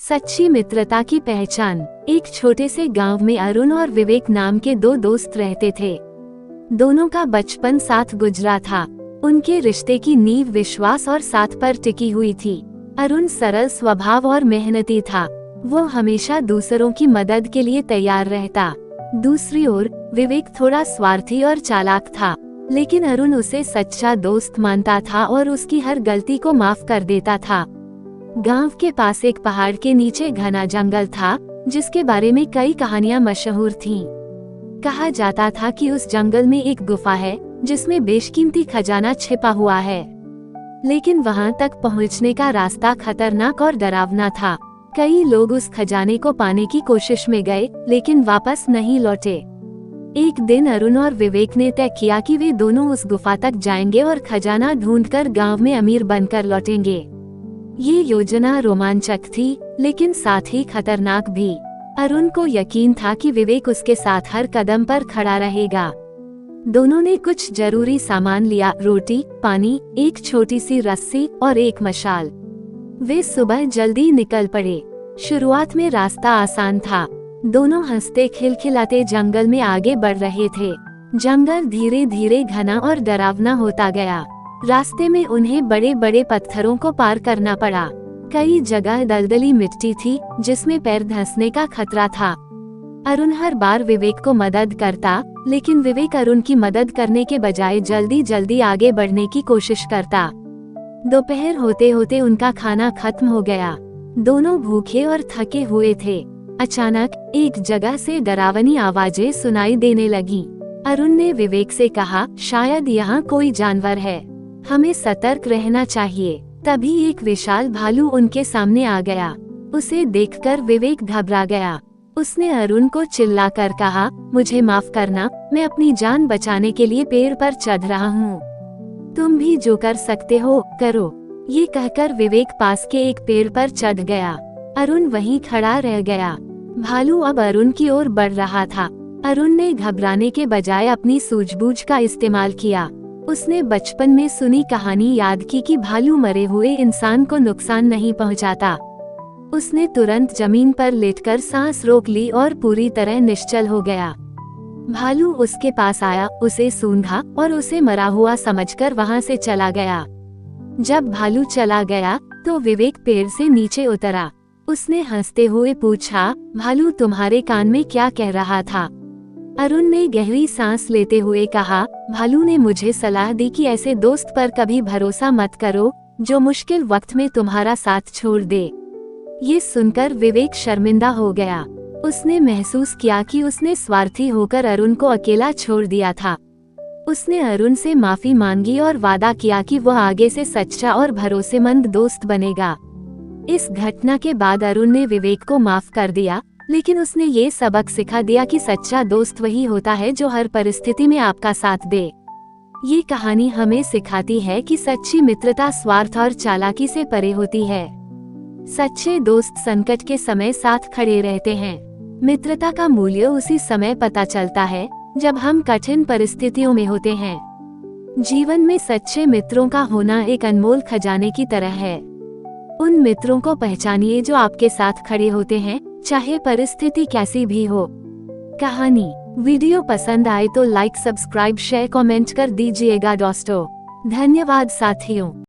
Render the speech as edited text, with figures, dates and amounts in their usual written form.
सच्ची मित्रता की पहचान। एक छोटे से गांव में अरुण और विवेक नाम के दो दोस्त रहते थे। दोनों का बचपन साथ गुजरा था। उनके रिश्ते की नींव विश्वास और साथ पर टिकी हुई थी। अरुण सरल स्वभाव और मेहनती था। वो हमेशा दूसरों की मदद के लिए तैयार रहता। दूसरी ओर विवेक थोड़ा स्वार्थी और चालाक था, लेकिन अरुण उसे सच्चा दोस्त मानता था और उसकी हर गलती को माफ कर देता था। गांव के पास एक पहाड़ के नीचे घना जंगल था, जिसके बारे में कई कहानियां मशहूर थीं। कहा जाता था कि उस जंगल में एक गुफा है जिसमें बेशकीमती खजाना छिपा हुआ है, लेकिन वहां तक पहुंचने का रास्ता खतरनाक और डरावना था। कई लोग उस खजाने को पाने की कोशिश में गए, लेकिन वापस नहीं लौटे। एक दिन अरुण और विवेक ने तय किया कि वे दोनों उस गुफा तक जाएंगे और खजाना ढूंढकर गांव में अमीर बनकर लौटेंगे। ये योजना रोमांचक थी, लेकिन साथ ही खतरनाक भी। अरुण को यकीन था कि विवेक उसके साथ हर कदम पर खड़ा रहेगा। दोनों ने कुछ जरूरी सामान लिया, रोटी, पानी, एक छोटी सी रस्सी और एक मशाल। वे सुबह जल्दी निकल पड़े। शुरुआत में रास्ता आसान था। दोनों हंसते खिलखिलाते जंगल में आगे बढ़ रहे थे। जंगल धीरे धीरे घना और डरावना होता गया। रास्ते में उन्हें बड़े बड़े पत्थरों को पार करना पड़ा। कई जगह दलदली मिट्टी थी, जिसमें पैर धंसने का खतरा था। अरुण हर बार विवेक को मदद करता, लेकिन विवेक अरुण की मदद करने के बजाय जल्दी जल्दी आगे बढ़ने की कोशिश करता। दोपहर होते होते उनका खाना खत्म हो गया। दोनों भूखे और थके हुए थे। अचानक एक जगह से डरावनी आवाजें सुनाई देने लगीं। अरुण ने विवेक से कहा, शायद यहाँ कोई जानवर है, हमें सतर्क रहना चाहिए। तभी एक विशाल भालू उनके सामने आ गया। उसे देखकर विवेक घबरा गया। उसने अरुण को चिल्लाकर कहा, मुझे माफ करना, मैं अपनी जान बचाने के लिए पेड़ पर चढ़ रहा हूँ। तुम भी जो कर सकते हो करो। ये कहकर विवेक पास के एक पेड़ पर चढ़ गया। अरुण वहीं खड़ा रह गया। भालू अब अरुण की ओर बढ़ रहा था। अरुण ने घबराने के बजाय अपनी सूझबूझ का इस्तेमाल किया। उसने बचपन में सुनी कहानी याद की कि भालू मरे हुए इंसान को नुकसान नहीं पहुंचाता। उसने तुरंत जमीन पर लेटकर सांस रोक ली और पूरी तरह निश्चल हो गया। भालू उसके पास आया, उसे सूंघा और उसे मरा हुआ समझकर वहां से चला गया। जब भालू चला गया तो विवेक पेड़ से नीचे उतरा। उसने हंसते हुए पूछा, भालू तुम्हारे कान में क्या कह रहा था? अरुण ने गहरी सांस लेते हुए कहा, भालू ने मुझे सलाह दी कि ऐसे दोस्त पर कभी भरोसा मत करो जो मुश्किल वक्त में तुम्हारा साथ छोड़ दे। ये सुनकर विवेक शर्मिंदा हो गया। उसने महसूस किया कि उसने स्वार्थी होकर अरुण को अकेला छोड़ दिया था। उसने अरुण से माफी मांगी और वादा किया कि वह आगे से सच्चा और भरोसेमंद दोस्त बनेगा। इस घटना के बाद अरुण ने विवेक को माफ कर दिया, लेकिन उसने ये सबक सिखा दिया कि सच्चा दोस्त वही होता है जो हर परिस्थिति में आपका साथ दे। ये कहानी हमें सिखाती है कि सच्ची मित्रता स्वार्थ और चालाकी से परे होती है। सच्चे दोस्त संकट के समय साथ खड़े रहते हैं। मित्रता का मूल्य उसी समय पता चलता है जब हम कठिन परिस्थितियों में होते हैं। जीवन में सच्चे मित्रों का होना एक अनमोल खजाने की तरह है। उन मित्रों को पहचानिए जो आपके साथ खड़े होते हैं, चाहे परिस्थिति कैसी भी हो। कहानी वीडियो पसंद आए तो लाइक, सब्सक्राइब, शेयर, कमेंट कर दीजिएगा दोस्तों। धन्यवाद साथियों।